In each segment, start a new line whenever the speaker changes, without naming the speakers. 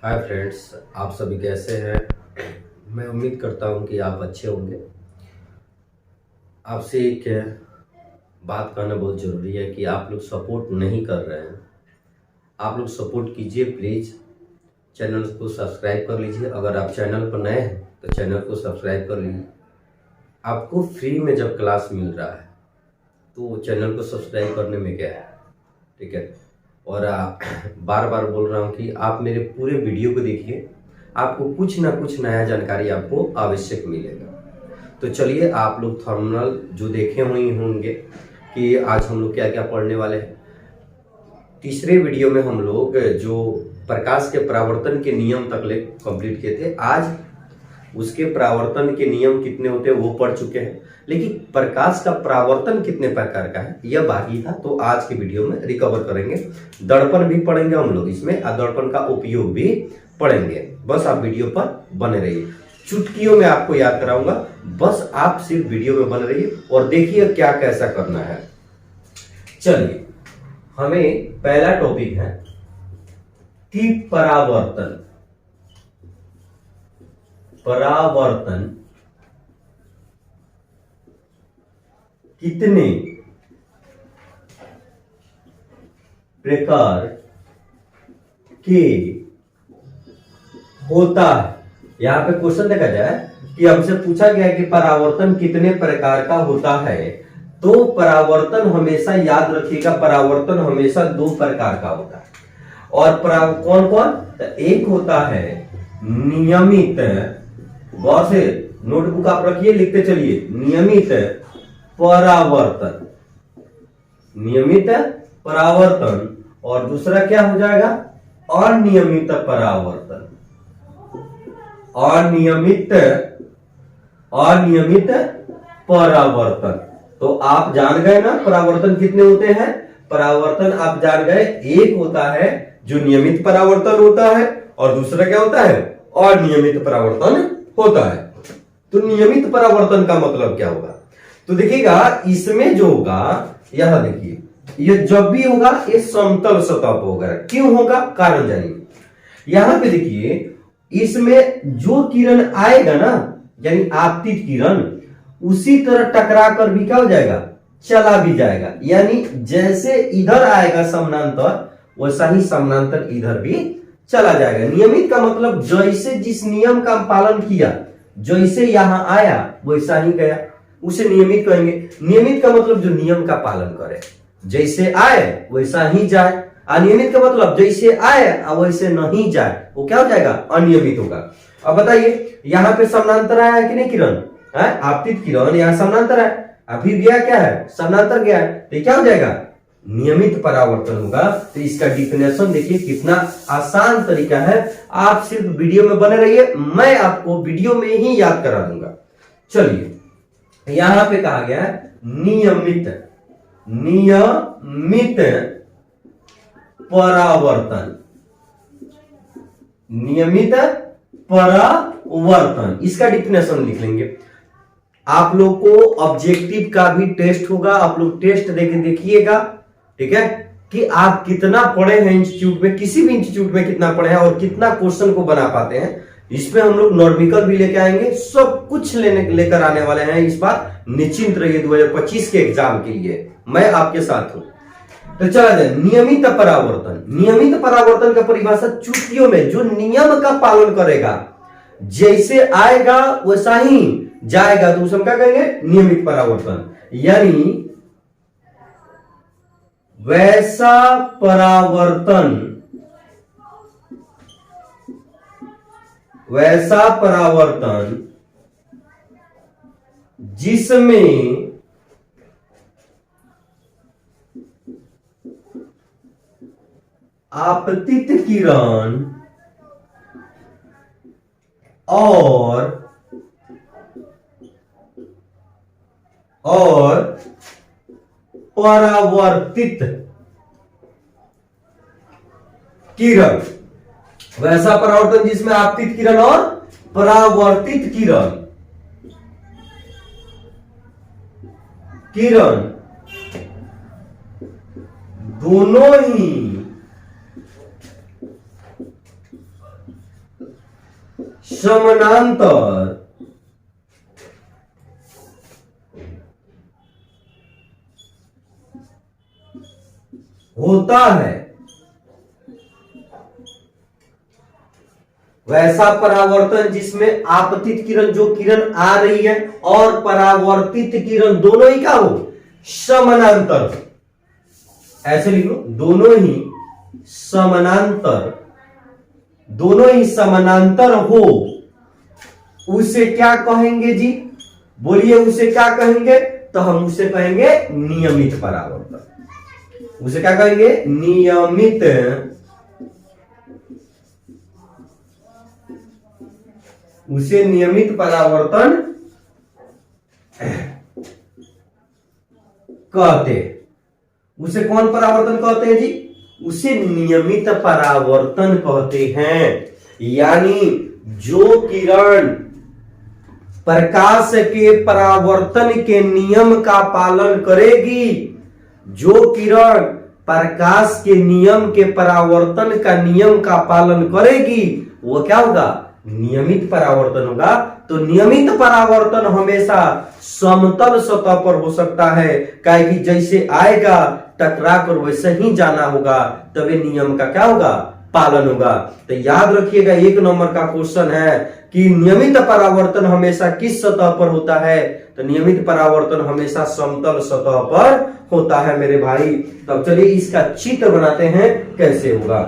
Hi friends, आप सभी कैसे हैं। मैं उम्मीद करता हूं कि आप अच्छे होंगे। आपसे एक बात कहना बहुत ज़रूरी है कि आप लोग सपोर्ट नहीं कर रहे हैं। आप लोग सपोर्ट कीजिए प्लीज़। चैनल को सब्सक्राइब कर लीजिए। अगर आप चैनल पर नए हैं तो चैनल को सब्सक्राइब कर लीजिए। आपको फ्री में जब क्लास मिल रहा है तो चैनल को सब्सक्राइब करने में क्या है, ठीक है। और बार बार बोल रहा हूँ कि आप मेरे पूरे वीडियो को देखिए, आपको कुछ ना कुछ नया जानकारी आपको आवश्यक मिलेगा। तो चलिए, आप लोग थंबनेल जो देखे हुए होंगे कि आज हम लोग क्या क्या पढ़ने वाले हैं। तीसरे वीडियो में हम लोग जो प्रकाश के परावर्तन के नियम तक ले कंप्लीट किए थे। आज उसके परावर्तन के नियम कितने होते हैं वो पढ़ चुके हैं, लेकिन प्रकाश का परावर्तन कितने प्रकार का है यह बाकी था। तो आज के वीडियो में रिकवर करेंगे। दर्पण भी पढ़ेंगे हम लोग इसमें, और दर्पण का उपयोग भी पढ़ेंगे। बस आप वीडियो पर बने रहिए। चुटकियों में आपको याद कराऊंगा, बस आप सिर्फ वीडियो में बने रहिए और देखिए क्या कैसा करना है। चलिए, हमें पहला टॉपिक है कि परावर्तन। परावर्तन कितने प्रकार के होता है। यहां पे क्वेश्चन देखा जाए कि हमसे पूछा गया कि परावर्तन कितने प्रकार का होता है, तो परावर्तन हमेशा याद रखिएगा, परावर्तन हमेशा दो प्रकार का होता है। और कौन कौन? तो एक होता है नियमित, गौर से नोटबुक आप रखिए, लिखते चलिए, नियमित परावर्तन। नियमित परावर्तन। और दूसरा क्या हो जाएगा? अनियमित परावर्तन। अनियमित परावर्तन। तो आप जान गए ना परावर्तन कितने होते हैं। परावर्तन आप जान गए, एक होता है जो नियमित परावर्तन होता है और दूसरा क्या होता है? अनियमित परावर्तन होता है। तो नियमित परावर्तन का मतलब क्या होगा? तो देखिएगा, इसमें जो होगा, यह देखिए, ये जब भी होगा ये समतल सतह पर होगा। क्यों होगा? कारण जानिए। यहां पे देखिए, इसमें जो किरण आएगा ना, यानी आपतित किरण, उसी तरह टकरा कर भी क्या हो जाएगा? चला भी जाएगा। यानी जैसे इधर आएगा समानांतर, वैसा ही समानांतर इधर भी चला जाएगा। नियमित का मतलब जैसे जिस नियम का पालन किया, जैसे यहां आया वैसा ही गया, उसे नियमित कहेंगे। नियमित का मतलब जो नियम का पालन करे, जैसे आए वैसा ही जाए। अनियमित का मतलब जैसे आए वैसे नहीं जाए, वो क्या हो जाएगा? अनियमित होगा। अब बताइए, यहां पे समानांतर आया है कि नहीं किरण? है आपतित किरण, यहां समानांतर है, अभी गया क्या है? समानांतर गया है, तो क्या हो जाएगा? नियमित परावर्तन होगा। तो इसका डिफिनेशन देखिए, कितना आसान तरीका है। आप सिर्फ वीडियो में बने रहिए, मैं आपको वीडियो में ही याद करा दूंगा। चलिए, यहां पे कहा गया है नियमित परावर्तन। नियमित परावर्तन, इसका डिफिनेशन लिख लेंगे। आप लोग को ऑब्जेक्टिव का भी टेस्ट होगा, आप लोग टेस्ट देखिएगा, ठीक है, कि आप कितना पढ़े हैं इंस्टीट्यूट में, किसी भी इंस्टीट्यूट में कितना पढ़े हैं और कितना क्वेश्चन को बना पाते हैं। इसमें हम लोग नॉर्मिकल भी लेके आएंगे, सब कुछ लेकर आने वाले हैं इस बार। निश्चिंत रहिए 2025 के एग्जाम के लिए मैं आपके साथ हूं। तो चला जाए, नियमित परावर्तन। नियमित परावर्तन का परिभाषा चुटकियों में जो नियम का पालन करेगा, जैसे आएगा वैसा ही जाएगा, तो उसे हम क्या कहेंगे? नियमित परावर्तन। यानी वैसा परावर्तन जिसमें आपतित किरण और परावर्तित किरण। वैसा परावर्तन जिसमें आपतित किरण और परावर्तित किरण दोनों ही समानांतर होता है, वैसा परावर्तन जिसमें आपतित किरण, जो किरण आ रही है, और परावर्तित किरण दोनों ही क्या हो, समानांतर। ऐसे लिख लो, दोनों ही समानांतर हो, उसे क्या कहेंगे जी, बोलिए उसे क्या कहेंगे, तो हम उसे कहेंगे नियमित परावर्तन। उसे क्या कहेंगे, नियमित उसे नियमित परावर्तन कहते हैं। उसे कौन परावर्तन कहते हैं जी, उसे नियमित परावर्तन कहते हैं। यानी जो किरण प्रकाश के परावर्तन के नियम का पालन करेगी, जो किरण प्रकाश के नियम के परावर्तन का नियम का पालन करेगी, वो क्या होगा, नियमित परावर्तन होगा। तो नियमित परावर्तन हमेशा समतल सतह पर हो सकता है, काहे कि जैसे आएगा टकरा कर वैसे ही जाना होगा, तभी नियम का क्या होगा, पालन होगा। तो याद रखिएगा, 1 नंबर का क्वेश्चन है कि नियमित परावर्तन हमेशा किस सतह पर होता है, तो नियमित परावर्तन हमेशा समतल सतह पर होता है मेरे भाई। तब चलिए इसका चित्र बनाते हैं कैसे होगा।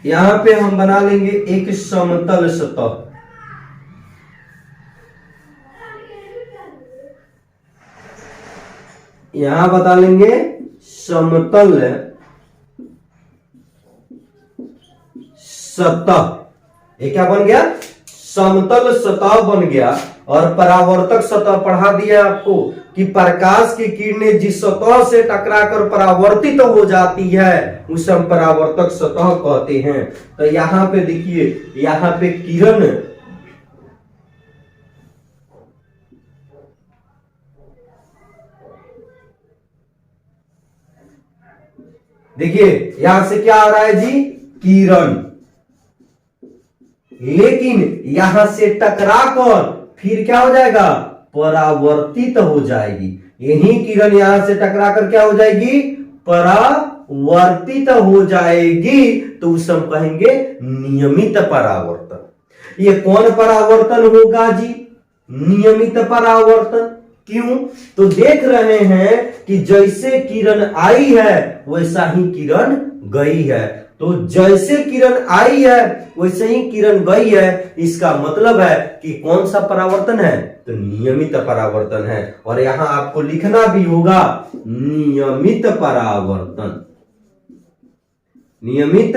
यहां पे हम बना लेंगे एक समतल सतह। यहां बता लेंगे समतल सतह। ये क्या बन गया, समतल सतह बन गया। और परावर्तक सतह पढ़ा दिया आपको कि प्रकाश की किरणें जिस सतह से टकराकर परावर्तित हो जाती है उसे हम परावर्तक सतह कहते हैं। तो यहां पे देखिए, यहां पे किरण देखिए, यहां से क्या आ रहा है जी, किरण, लेकिन यहां से टकराकर फिर क्या हो जाएगा, परावर्तित हो जाएगी। यही किरण यहां से टकराकर क्या हो जाएगी, परावर्तित हो जाएगी। तो उसे हम कहेंगे नियमित परावर्तन। ये कौन परावर्तन होगा जी, नियमित परावर्तन। क्यों, तो देख रहे हैं कि जैसे किरण आई है वैसा ही किरण गई है। तो जैसे किरण आई है वैसे ही किरण गई है, इसका मतलब है कि कौन सा परावर्तन है, तो नियमित परावर्तन है। और यहां आपको लिखना भी होगा नियमित परावर्तन, नियमित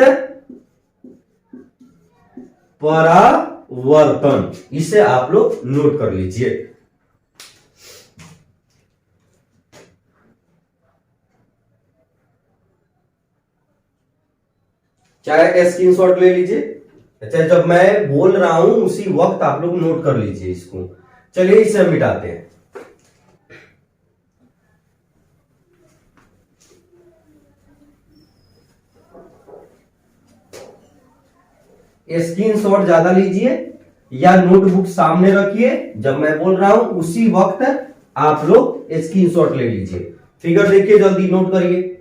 परावर्तन। इसे आप लोग नोट कर लीजिए। चाहे स्क्रीनशॉट ले लीजिए। अच्छा, जब मैं बोल रहा हूं उसी वक्त आप लोग नोट कर लीजिए इसको। चलिए इसे हम मिटाते हैं। स्क्रीनशॉट ज्यादा लीजिए या नोटबुक सामने रखिए, जब मैं बोल रहा हूं उसी वक्त आप लोग स्क्रीनशॉट ले लीजिए। फिगर देखिए, जल्दी नोट करिए।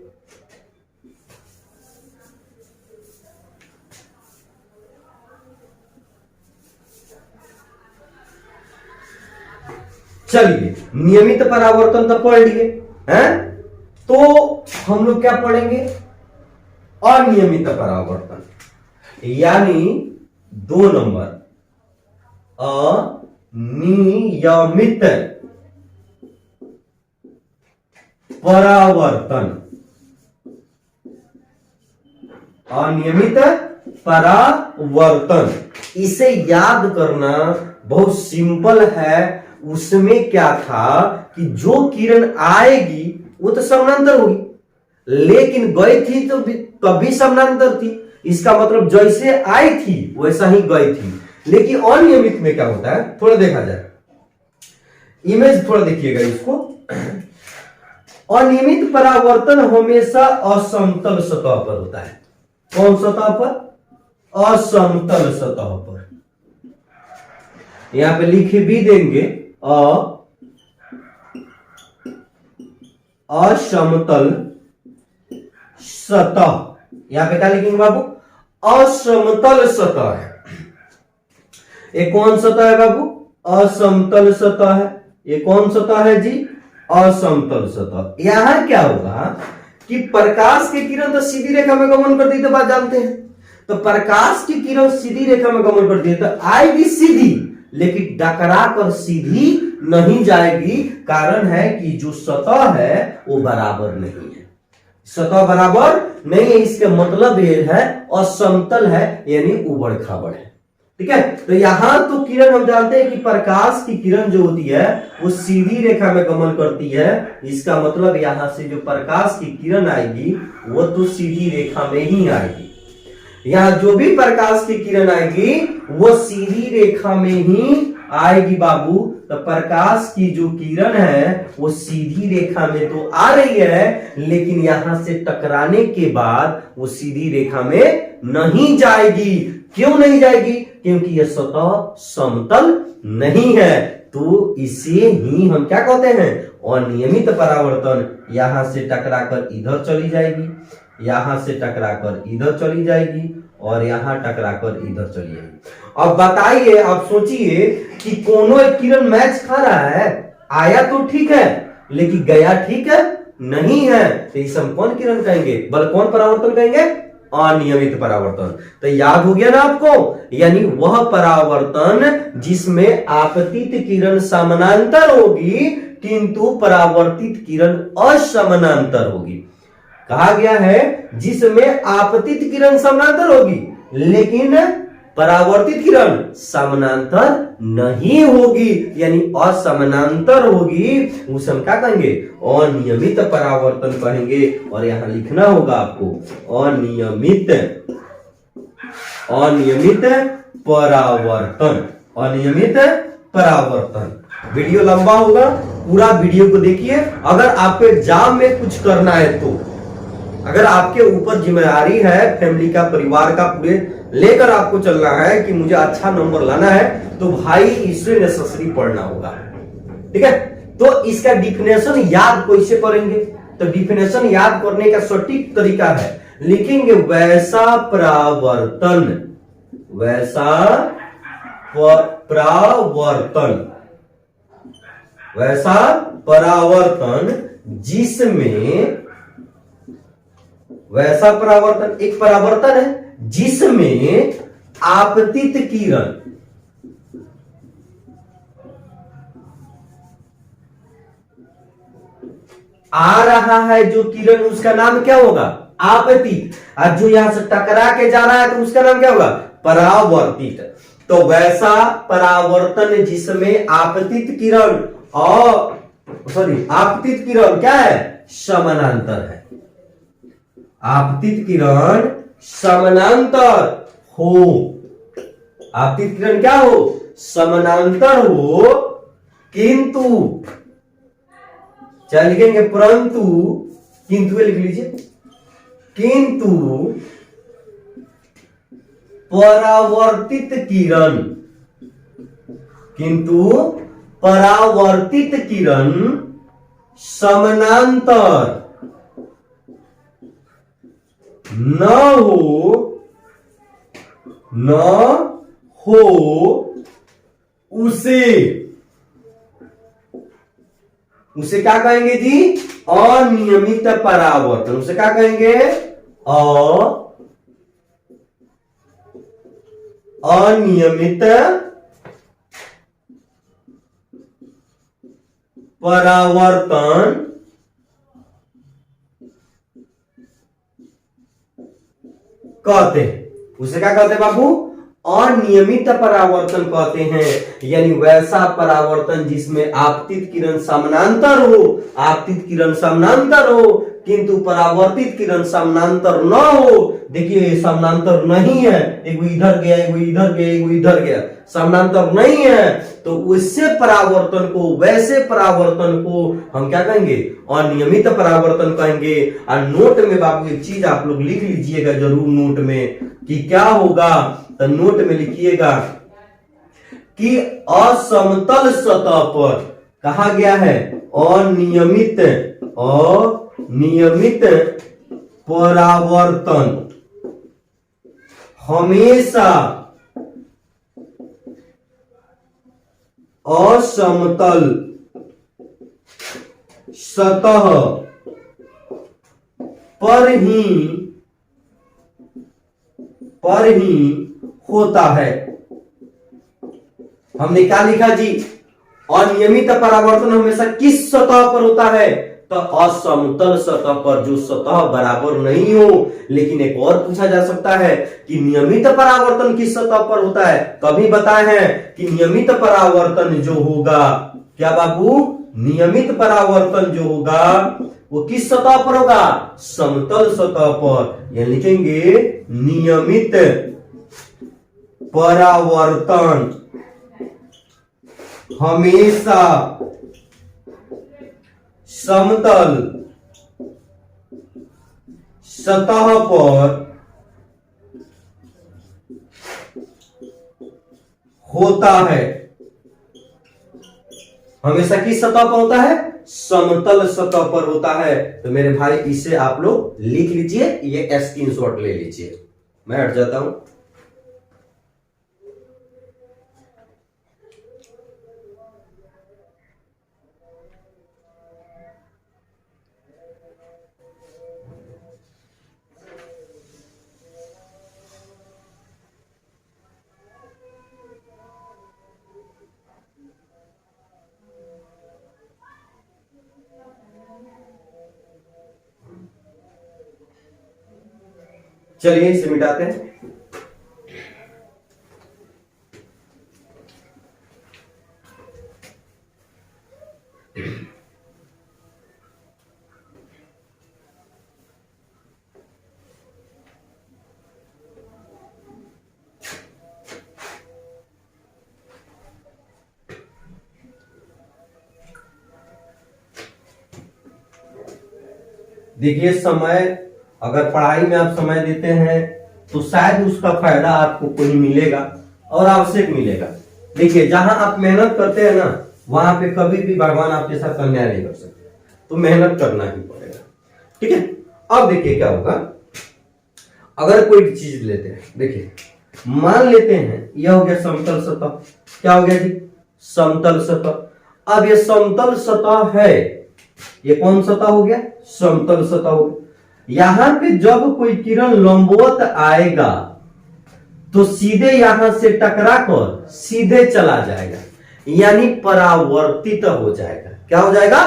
चलिए, नियमित परावर्तन तो पढ़ लिए हैं, तो हम लोग क्या पढ़ेंगे, अनियमित परावर्तन। यानी 2 नंबर, अनियमित परावर्तन। अनियमित परावर्तन, इसे याद करना बहुत सिंपल है। उसमें क्या था कि जो किरण आएगी वो तो समानांतर होगी, लेकिन गई थी तो कभी समानांतर थी। इसका मतलब जैसे आई थी वैसा ही गई थी। लेकिन अनियमित में क्या होता है, थोड़ा देखा जाए, इमेज थोड़ा देखिएगा इसको। अनियमित परावर्तन हमेशा असमतल सतह पर होता है। कौन सतह पर? असमतल सतह पर। यहां पे लिख भी देंगे असमतल सतह। यहां पे क्या लिखेंगे बाबू? असमतल सतह है। ये कौन सतह है बाबू? असमतल सतह है। ये कौन सतह है जी? असमतल सतह। यहां क्या होगा कि प्रकाश की किरण तो सीधी रेखा में गमन करती है, तो बात जानते हैं। तो प्रकाश की किरण सीधी रेखा में गमन करती है तो आएगी सीधी, लेकिन टकरा कर सीधी नहीं जाएगी। कारण है कि जो सतह है वो बराबर नहीं है। सतह बराबर नहीं है, इसका मतलब ये है असमतल है, यानी उबड़ खाबड़ है। ठीक है, तो यहां तो किरण हम जानते हैं कि प्रकाश की किरण जो होती है वो सीधी रेखा में गमन करती है। इसका मतलब यहां से जो प्रकाश की किरण आएगी वो तो सीधी रेखा में ही आएगी। यहां जो भी प्रकाश की किरण आएगी वो सीधी रेखा में ही आएगी बाबू। तो प्रकाश की जो किरण है वो सीधी रेखा में तो आ रही है, लेकिन यहां से टकराने के बाद वो सीधी रेखा में नहीं जाएगी। क्यों नहीं जाएगी? क्योंकि यह सतह समतल नहीं है। तो इसे ही हम क्या कहते हैं? अनियमित परावर्तन। यहां से टकराकर इधर चली जाएगी, यहां से टकराकर इधर चली जाएगी, और यहां टकराकर इधर चली जाएगी। अब बताइए, आप सोचिए कि कोनो एक किरण मैच खा रहा है, आया तो ठीक है लेकिन गया ठीक है नहीं है, तो इसे हम कौन किरण कहेंगे? कौन परावर्तन कहेंगे? अनियमित परावर्तन। तो याद हो गया ना आपको? यानी वह परावर्तन जिसमें आपतित किरण समानांतर होगी किंतु परावर्तित किरण असमानांतर होगी। कहा गया है जिसमें आपतित किरण समानांतर होगी लेकिन परावर्तित किरण समानांतर नहीं होगी, यानी असमानांतर होगी, उसे हम क्या कहेंगे? अनियमित परावर्तन कहेंगे। और यहां लिखना होगा आपको अनियमित परावर्तन। अनियमित परावर्तन। वीडियो लंबा होगा, पूरा वीडियो को देखिए। अगर आपको एग्जाम में कुछ करना है तो, अगर आपके ऊपर जिम्मेदारी है फैमिली का, परिवार का, पूरे लेकर आपको चलना है कि मुझे अच्छा नंबर लाना है, तो भाई इसे नेसेसरी पढ़ना होगा। ठीक है, तो इसका डिफिनेशन याद कैसे करेंगे? तो डिफिनेशन याद करने का सटीक तरीका है, लिखेंगे वैसा परावर्तन, वैसा परावर्तन, वैसा परावर्तन जिसमें, वैसा परावर्तन एक परावर्तन है जिसमें आपतित किरण आ रहा है, जो किरण उसका नाम क्या होगा? आपतित। और जो यहां से टकरा के जा रहा है तो उसका नाम क्या होगा? परावर्तित। तो वैसा परावर्तन जिसमें आपतित किरण और आपतित किरण क्या है? समानांतर है। आपतित किरण समानांतर हो, आपतित किरण क्या हो? समानांतर हो, किंतु, चल लिखेंगे परंतु, किंतु लिख लीजिए, किंतु परावर्तित किरण, किंतु परावर्तित किरण समानांतर न हो उसे क्या कहेंगे जी? अनियमित परावर्तन। उसे क्या कहेंगे? अनियमित परावर्तन कहते हैं। उसे क्या कहते हैं बाबू? अनियमित परावर्तन कहते हैं। यानी वैसा परावर्तन जिसमें आपतित किरण समानांतर हो, आपतित किरण समानांतर हो किंतु परावर्तित किरण समानांतर न हो। देखिए ये समानांतर नहीं है, एक इधर गया, एक इधर गया, एक इधर गया, समानांतर नहीं है, तो उससे परावर्तन को, वैसे परावर्तन को हम क्या कहेंगे? अनियमित परावर्तन कहेंगे। और नोट में बाबू एक चीज आप लोग लिख लीजिएगा जरूर नोट में कि क्या होगा, तो नोट में लिखिएगा कि असमतल सतह पर कहा गया है अनियमित परावर्तन हमेशा असमतल सतह पर ही होता है। हमने क्या लिखा जी? अनियमित परावर्तन हमेशा किस सतह पर होता है? तो असमतल सतह पर, जो सतह बराबर नहीं हो। लेकिन एक और पूछा जा सकता है कि नियमित परावर्तन किस सतह पर होता है? कभी बताए हैं कि नियमित परावर्तन जो होगा, क्या बाबू? नियमित परावर्तन जो होगा वो किस सतह पर होगा? समतल सतह पर। यह लिखेंगे नियमित परावर्तन हमेशा समतल सतह पर होता है। हमेशा किस सतह पर होता है? समतल सतह पर होता है। तो मेरे भाई इसे आप लोग लिख लीजिए, ये स्क्रीनशॉट ले लीजिए। मैं हट जाता हूं। चलिए इसे मिटाते हैं। देखिए समय, अगर पढ़ाई में आप समय देते हैं तो शायद उसका फायदा आपको कोई मिलेगा और आवश्यक मिलेगा। देखिए जहां आप मेहनत करते हैं ना, वहां पे कभी भी भगवान आपके साथ अन्याय नहीं कर सकते, तो मेहनत करना ही पड़ेगा। ठीक है। अब देखिए क्या होगा, अगर कोई चीज लेते हैं, देखिए मान लेते हैं यह हो गया समतल सतह। क्या हो गया जी? समतल सतह। अब यह समतल सतह है, ये कौन सतह हो गया? समतल सतह हो गया। यहां पे जब कोई किरण लंबवत आएगा तो सीधे यहां से टकरा कर सीधे चला जाएगा, यानी परावर्तित हो जाएगा। क्या हो जाएगा?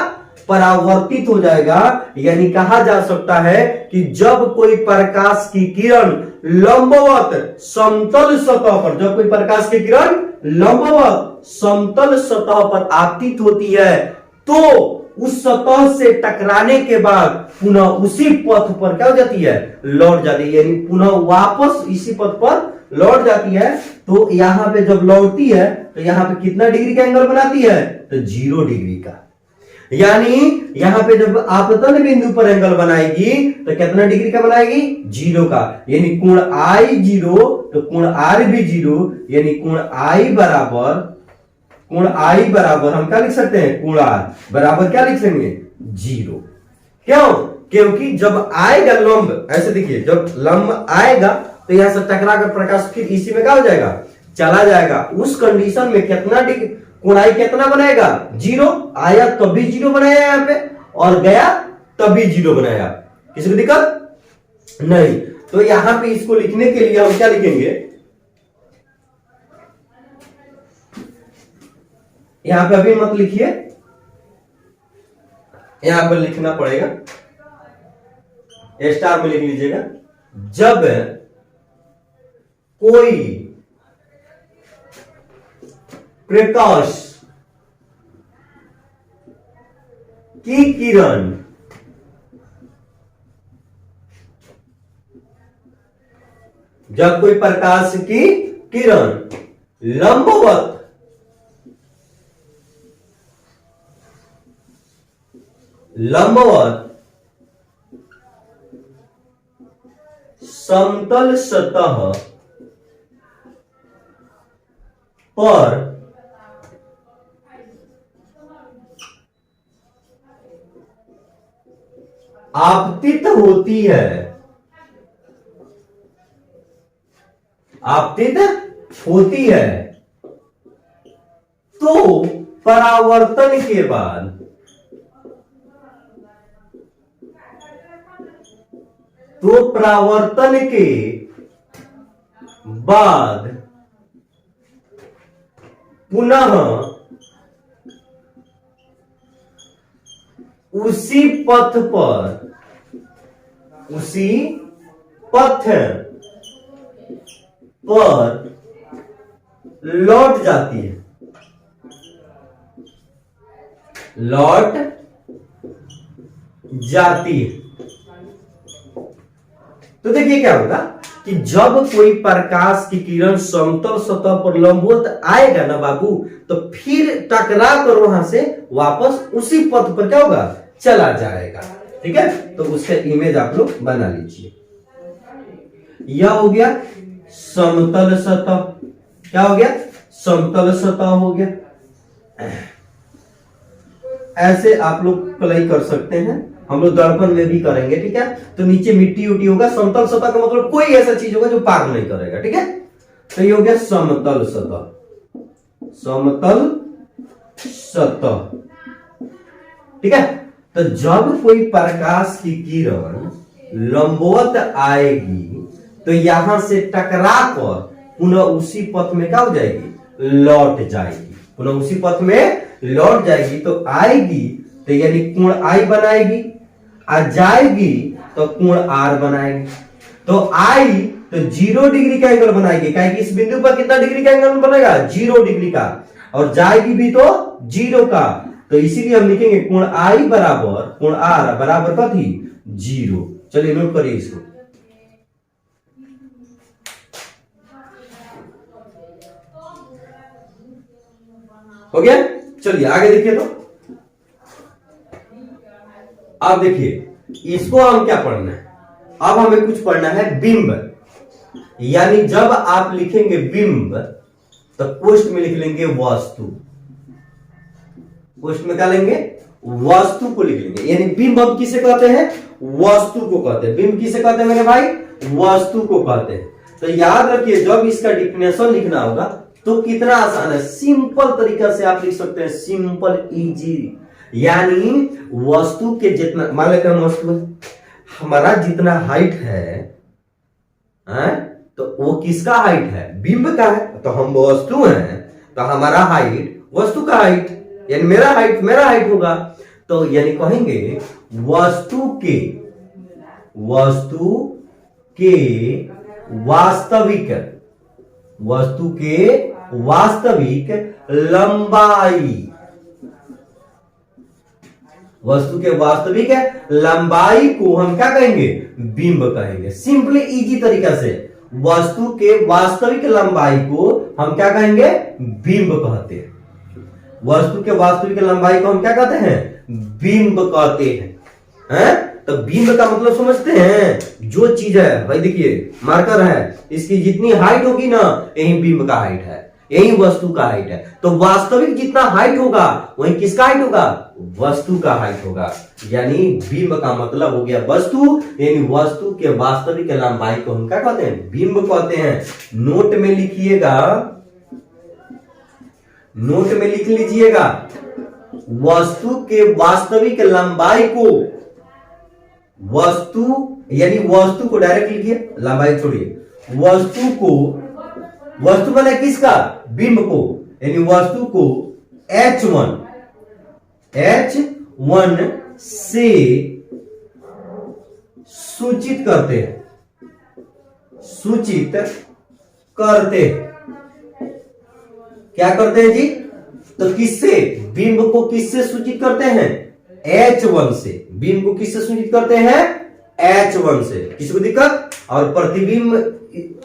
परावर्तित हो जाएगा। यानी कहा जा सकता है कि जब कोई प्रकाश की किरण लंबवत समतल सतह पर, जब कोई प्रकाश की किरण लंबवत समतल सतह पर आपतित होती है तो उस सतह से टकराने के बाद पुनः उसी पथ पर क्या हो जाती है? लौट जाती है, यानी पुनः वापस इसी पथ पर लौट जाती है। तो यहां पे जब लौटती है तो यहां पे कितना डिग्री का एंगल बनाती है? तो 0 डिग्री का। यानी यहां पे जब आपतन बिंदु पर एंगल बनाएगी तो कितना डिग्री का बनाएगी? 0 का। यानी कोण I 0 तो कोण R भी 0, यानी कोण I बराबर हम क्या लिख सकते हैं? कोण R बराबर क्या लिख सकते हैं? 0। क्यों? क्योंकि जब आएगा लंब, ऐसे देखिए जब लंब आएगा तो यहां से टकरा कर प्रकाश फिर इसी में क्या हो जाएगा? चला जाएगा। उस कंडीशन में कितना डिग्री कोण I कितना बनाएगा? 0। आया तभी 0 बनाया यहां पे, और गया तभी 0 बनाया। किसी को दिक्कत नहीं। तो यहां पे इसको लिखने के लिए हम क्या लिखेंगे? यहां पे अभी मत लिखिए, यहां पर लिखना पड़ेगा, स्टार में लिख लीजिएगा। जब कोई प्रकाश की किरण जब कोई प्रकाश की किरण लंबवत समतल सतह पर आपतित होती है, तो परावर्तन के बाद पुनः उसी पथ पर लौट जाती है, तो देखिए क्या होगा कि जब कोई प्रकाश की किरण समतल सतह पर लंबवत आएगा ना बाबू, तो फिर टकरा कर वहां से वापस उसी पथ पर क्या होगा, चला जाएगा। ठीक है, तो उसका इमेज आप लोग बना लीजिए। यह हो गया समतल सतह, क्या हो गया, समतल सतह हो गया। ऐसे आप लोग प्लाई कर सकते हैं, हम लोग दर्पण में भी करेंगे। ठीक है, तो नीचे मिट्टी उटी होगा, समतल सतह का मतलब कोई ऐसा चीज होगा जो पार नहीं करेगा। ठीक है, तो ये हो गया समतल सतह। ठीक है, तो जब कोई प्रकाश की किरण लंबवत आएगी तो यहां से टकरा कर पुनः उसी पथ में क्या हो जाएगी, लौट जाएगी, पुनः उसी पथ में लौट जाएगी। तो आएगी तो यानी कोण आई बनाएगी, आ जाएगी तो कोण आर बनाएगी। तो आई तो 0 डिग्री का एंगल बनाएगी, क्या इस बिंदु पर कितना डिग्री का एंगल बनेगा, 0 डिग्री का, और जाएगी भी तो 0 का। तो इसीलिए हम लिखेंगे कोण आई बराबर कोण आर बराबर कथी, 0। चलिए नोट करिए इसको। हो गया, चलिए आगे देखिए। तो अब देखिए इसको हम क्या पढ़ना है, अब हमें कुछ पढ़ना है बिंब। यानी जब आप लिखेंगे बिंब तो पोस्ट में लिख लेंगे वस्तु, पोस्ट में क्या लेंगे, वस्तु को लिख लेंगे। यानी बिंब हम किसे कहते हैं, वस्तु को कहते हैं। बिंब किसे कहते हैं मेरे भाई, वस्तु को कहते हैं। तो याद रखिए जब इसका डिफिनेशन लिखना होगा तो कितना आसान है, सिंपल तरीका से आप लिख सकते हैं, सिंपल इजी। यानी वस्तु के जितना, मान लेते हैं वस्तु हमारा जितना हाइट है, तो वो किसका हाइट है, बिंब का है। तो हम वस्तु हैं तो हमारा हाइट वस्तु का हाइट, यानी मेरा हाइट होगा। तो यानी कहेंगे वस्तु के वास्तविक लंबाई, वस्तु के वास्तविक लंबाई को हम क्या कहेंगे, बिंब कहेंगे। सिंपली इजी तरीका से वस्तु के वास्तविक लंबाई को हम क्या कहेंगे, बिंब कहते हैं। वस्तु के वास्तविक लंबाई को हम क्या कहते हैं, बिंब कहते हैं। तो बिंब का मतलब समझते हैं, जो चीज है भाई, देखिए मार्कर है, इसकी जितनी हाइट होगी ना, यही बिंब का हाइट है, यही वस्तु का हाइट है। तो वास्तविक जितना हाइट होगा वही किसका हाइट होगा, वस्तु का हाइट होगा। यानी बिंब का मतलब हो गया वस्तु, यानी वस्तु के वास्तविक लंबाई को हम क्या कहते हैं, बिंब कहते हैं। नोट में लिखिएगा, नोट में लिख लीजिएगा, वस्तु के वास्तविक लंबाई को, वस्तु यानी वस्तु को डायरेक्ट लिखिए, लंबाई छोड़िए, वस्तु बने किसका, बिंब को, यानी वस्तु को H1 से सूचित करते हैं, क्या करते हैं जी, तो किससे, बिंब को किससे सूचित करते हैं, H1 से। बिंब को किससे सूचित करते हैं, H1 से। किसी को दिक्कत, और प्रतिबिंब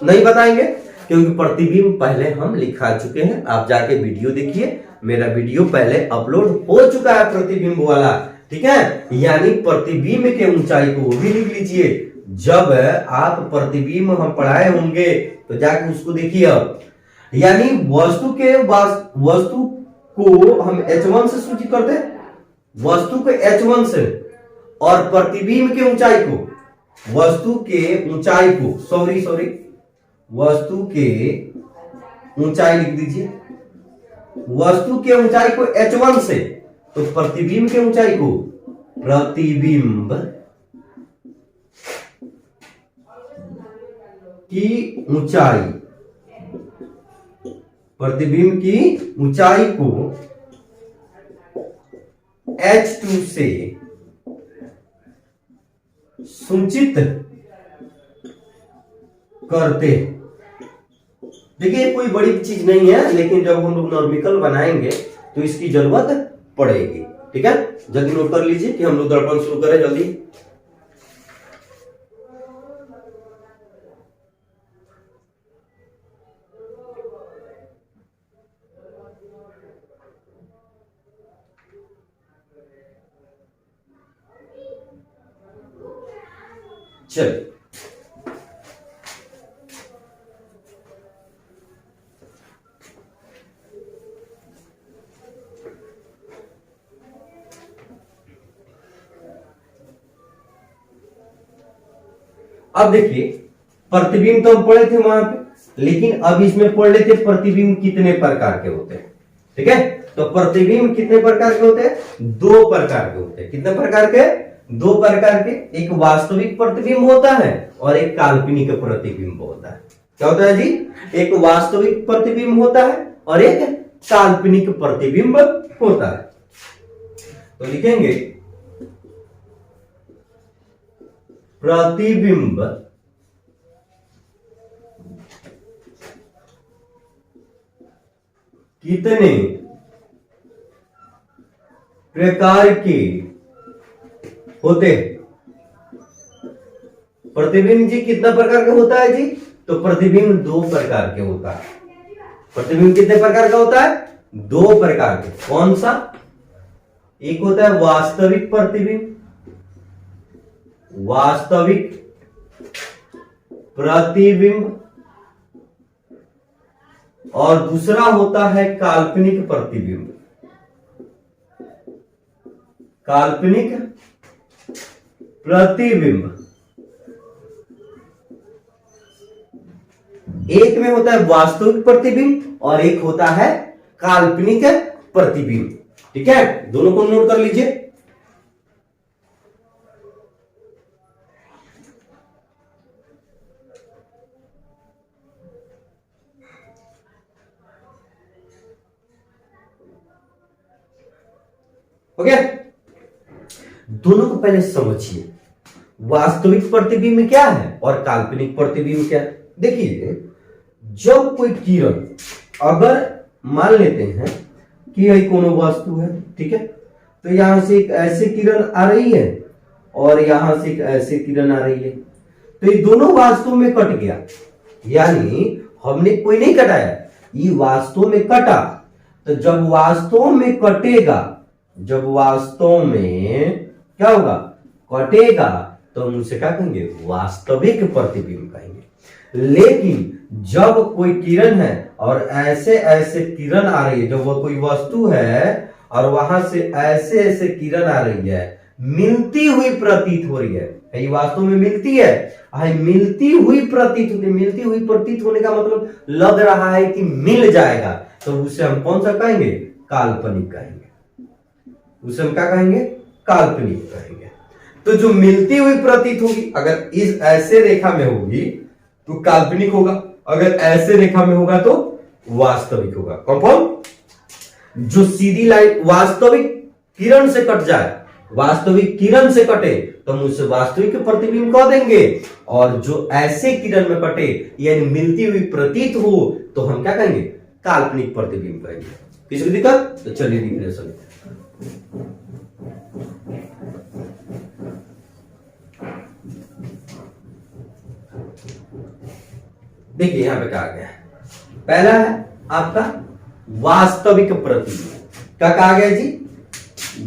नहीं बताएंगे क्योंकि प्रतिबिंब पहले हम लिखा चुके हैं। आप जाके वीडियो देखिए, मेरा वीडियो पहले अपलोड हो चुका है प्रतिबिंब वाला, ठीक है। यानी प्रतिबिंब के ऊंचाई को वो भी लिख लीजिए। जब आप प्रतिबिंब हम पढ़ाए होंगे तो जाके उसको देखिए। अब यानी वस्तु को हम H1 से सूचित करते हैं, वस्तु को H1 से, और प्रतिबिंब के ऊंचाई को, वस्तु के ऊंचाई को सॉरी वस्तु के ऊंचाई लिख दीजिए। वस्तु के ऊंचाई को H1 से, तो प्रतिबिंब के ऊंचाई को प्रतिबिंब की ऊंचाई, प्रतिबिंब की ऊंचाई को H2 से सूचित करते। देखिए कोई बड़ी चीज नहीं है, लेकिन जब हम लोग नॉर्मिकल बनाएंगे तो इसकी जरूरत पड़ेगी, ठीक है। जल्दी नोट कर लीजिए कि हम लोग दर्पण शुरू करें जल्दी। चलिए अब देखिए, प्रतिबिंब तो हम पढ़े थे वहां पे, लेकिन अब इसमें पढ़ लेते प्रतिबिंब कितने प्रकार के होते हैं, ठीक है। तो प्रतिबिंब कितने प्रकार के होते हैं? 2 प्रकार के होते हैं। कितने प्रकार के? 2 प्रकार के। एक वास्तविक प्रतिबिंब होता है और एक काल्पनिक प्रतिबिंब होता है। क्या होता है जी? एक वास्तविक प्रतिबिंब होता है और एक काल्पनिक प्रतिबिंब होता है। तो लिखेंगे प्रतिबिंब कितने प्रकार के होते हैं? प्रतिबिंब जी कितना प्रकार का होता है जी? तो प्रतिबिंब 2 प्रकार के होता है। प्रतिबिंब कितने प्रकार का होता है? 2 प्रकार के। कौन सा? एक होता है वास्तविक प्रतिबिंब, वास्तविक प्रतिबिंब, और दूसरा होता है काल्पनिक प्रतिबिंब। काल्पनिक प्रतिबिंब एक में होता है वास्तविक प्रतिबिंब और एक होता है काल्पनिक प्रतिबिंब, ठीक है। दोनों को नोट कर लीजिए। ओके, दोनों को पहले समझिए, वास्तविक प्रतिबिंब क्या है और काल्पनिक प्रतिबिंब क्या है। देखिए, जब कोई किरण, अगर मान लेते हैं कि यही कोनो वस्तु है, ठीक है, तो यहां से एक ऐसे किरण आ रही है और यहां से एक ऐसे किरण आ रही है, तो ये दोनों वास्तव में कट गया, यानी हमने कोई नहीं कटाया, ये वास्तव में कटा। तो जब वास्तव में कटेगा, जब वास्तव में क्या होगा? कटेगा, तो हम उसे क्या कहेंगे? वास्तविक प्रतिबिंब कहेंगे। लेकिन जब कोई किरण है और ऐसे ऐसे किरण आ रही है, जब वह कोई वस्तु है और वहां से ऐसे ऐसे किरण आ रही है, मिलती हुई प्रतीत हो रही है, ये वास्तव में मिलती है, मिलती हुई प्रतीत होती है। मिलती हुई प्रतीत होने का मतलब लग रहा है कि मिल जाएगा, तो उसे हम कौन सा कहेंगे? काल्पनिक कहेंगे। उसे हम क्या कहेंगे? काल्पनिक कहेंगे। तो जो मिलती हुई प्रतीत होगी, अगर इस ऐसे रेखा में होगी तो काल्पनिक होगा, अगर ऐसे रेखा में होगा तो वास्तविक होगा। कंफर्म? जो सीधी लाइन वास्तविक किरण से कट जाए, वास्तविक किरण से कटे, तो हम उसे वास्तविक प्रतिबिंब कह देंगे, और जो ऐसे किरण में कटे यानी मिलती हुई प्रतीत हो, तो हम क्या कहेंगे? काल्पनिक प्रतिबिंब कहेंगे। किसी को दिक्कत? तो चलिए डिफिनेशन। देखिए यहां पे क्या आ गया है, पहला है आपका वास्तविक प्रतिबिंब। क्या कहा गया जी?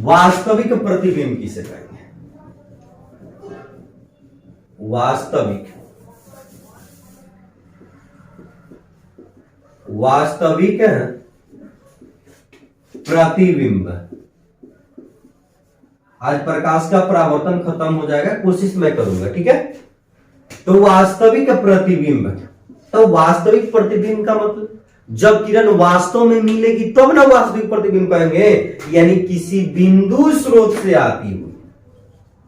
वास्तविक प्रतिबिंब किसे कहेंगे? वास्तविक प्रतिबिंब। आज प्रकाश का परावर्तन खत्म हो जाएगा, कोशिश मैं करूंगा, ठीक है। तो वास्तविक प्रतिबिंब, तो वास्तविक प्रतिबिंब का मतलब जब किरण वास्तव में मिलेगी तब ना वास्तविक प्रतिबिंब कहेंगे, यानी किसी बिंदु स्रोत से आती हुई,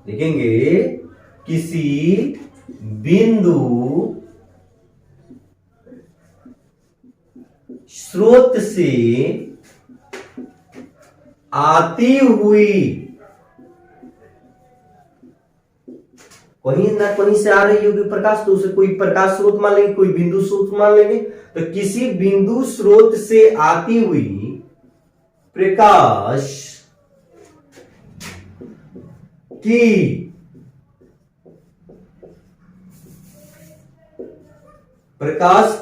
देखेंगे किसी बिंदु स्रोत से आती हुई, कहीं ना कहीं से आ रही होगी प्रकाश, तो उसे कोई प्रकाश स्रोत मान लेंगे, कोई बिंदु स्रोत मान लेंगे। तो किसी बिंदु स्रोत से आती हुई प्रकाश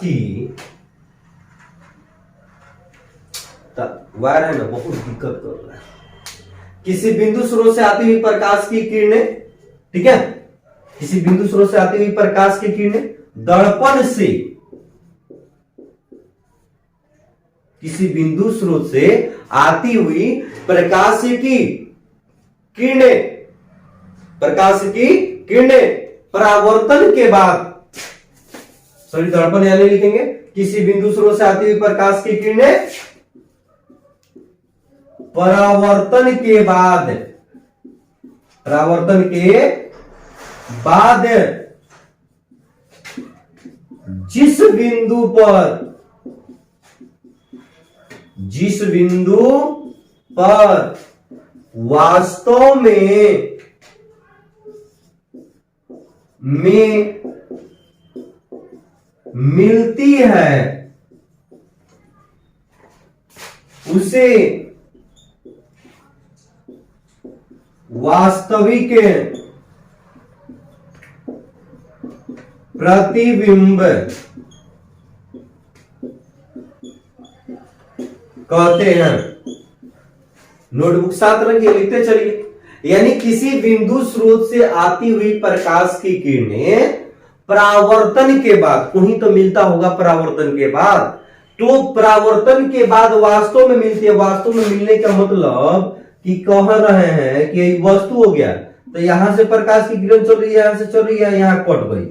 की वायर है ना, बहुत दिक्कत कर रहा है। किसी बिंदु स्रोत से आती हुई प्रकाश की किरणें, ठीक है, किसी बिंदु स्रोत से आती हुई प्रकाश की किरणें दर्पण से, किसी बिंदु स्रोत से आती हुई प्रकाश की किरणें, प्रकाश की किरणें परावर्तन के बाद, सॉरी दर्पण यानी लिखेंगे किसी बिंदु स्रोत से आती हुई प्रकाश की किरणें परावर्तन के बाद, परावर्तन के बाद जिस बिंदु पर वास्तव में मिलती है उसे वास्तविक प्रतिबिंब कहते हैं। नोटबुक साथ रखिए, लिखते चलिए। यानी किसी बिंदु स्रोत से आती हुई प्रकाश की किरणें परावर्तन के बाद, कहीं तो मिलता होगा परावर्तन के बाद, तो परावर्तन के बाद वास्तव में मिलती है। वास्तव में मिलने का मतलब कि कह रहे हैं कि वस्तु हो गया, तो यहां से प्रकाश की किरण चल रही है, यहां से चल रही है, यहां कट गई,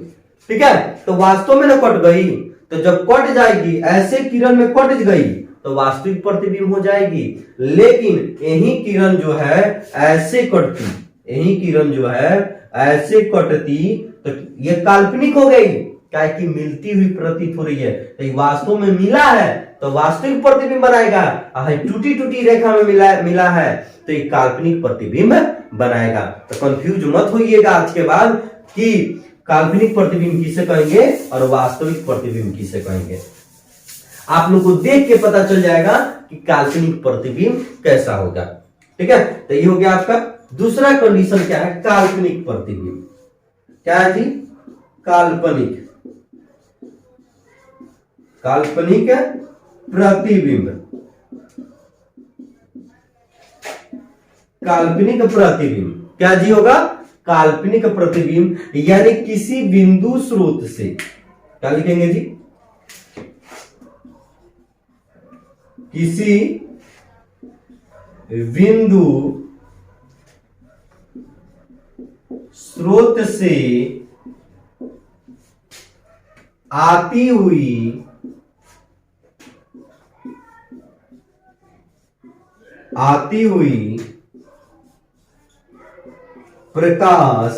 ठीक है, तो वास्तव में ना कट गई, तो जब कट जाएगी, ऐसे किरण में कट गई तो वास्तविक प्रतिबिंब हो जाएगी। लेकिन यही किरण जो है ऐसे कटती, यही किरण जो है ऐसे कटती, तो ये काल्पनिक हो गई, क्या कि मिलती हुई प्रतीत हो रही है। तो वास्तव में मिला है तो वास्तविक प्रतिबिंब बनाएगा, टूटी टूटी रेखा में मिला है तो ये काल्पनिक प्रतिबिंब बनाएगा। तो कंफ्यूज मत होइएगा आज के बाद कि काल्पनिक प्रतिबिंब किसे कहेंगे और वास्तविक प्रतिबिंब किसे कहेंगे। आप लोग को देख के पता चल जाएगा कि काल्पनिक प्रतिबिंब कैसा होगा, ठीक है। तो ये हो गया आपका दूसरा कंडीशन, क्या है? काल्पनिक प्रतिबिंब। क्या है जी? काल्पनिक प्रतिबिंब। काल्पनिक प्रतिबिंब क्या जी होगा? काल्पनिक प्रतिबिंब, यानी किसी बिंदु स्रोत से, क्या लिखेंगे जी? किसी बिंदु स्रोत से आती हुई प्रकाश